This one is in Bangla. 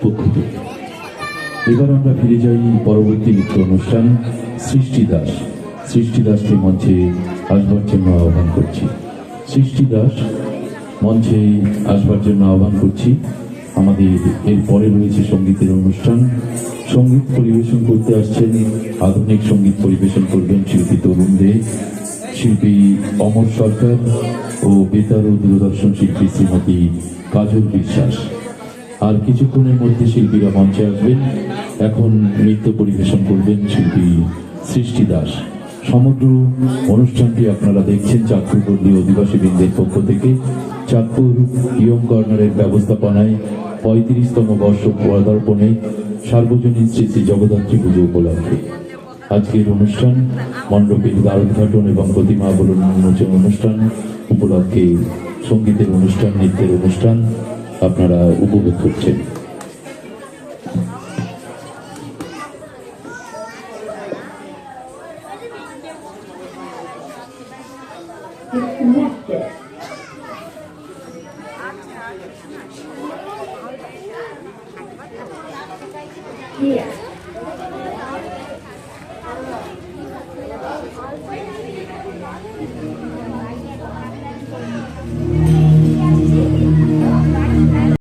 পক্ষ থেকে এবার আমরা ফিরে যাই পরবর্তী নৃত্য অনুষ্ঠান সৃষ্টি দাস। সৃষ্টি দাসকে মঞ্চে আসবার জন্য আহ্বান করছি। সৃষ্টি দাস মঞ্চে আসবার জন্য আহ্বান করছি। আমাদের এরপরে রয়েছে সঙ্গীতের অনুষ্ঠান। সঙ্গীত পরিবেশন করতে আসছেন, আধুনিক সঙ্গীত পরিবেশন করবেন শিল্পী তরুণ দে, শিল্পী অমর সরকার ও বেতার ও দূরদর্শন শিল্পী শ্রীমতী কাজল বিশ্বাস। আর কিছুক্ষণের মধ্যে শিল্পীরা মঞ্চে আসবেন। এখন নৃত্য পরিবেশন করবেন শিল্পী সৃষ্টি দাস। সমগ্র অনুষ্ঠানটি আপনারা দেখছেন চাঁদপুর পল্লী অধিবাসী বৃন্দের পক্ষ থেকে। চাঁদপুর ইয়ং কর্নারের ব্যবস্থাপনায় 35তম বর্ষ পদার্পণে সার্বজনীন শ্রী শ্রী জগদ্ধাত্রী পুজো উপলক্ষে আজকের অনুষ্ঠান মণ্ডপের দ্বারোদ্ঘাটন এবং প্রতিমা অবলম্বন উন্মোচন অনুষ্ঠান উপলক্ষে সঙ্গীতের অনুষ্ঠান, নৃত্যের অনুষ্ঠান আপনারা উপভোগ করছেন। Yeah.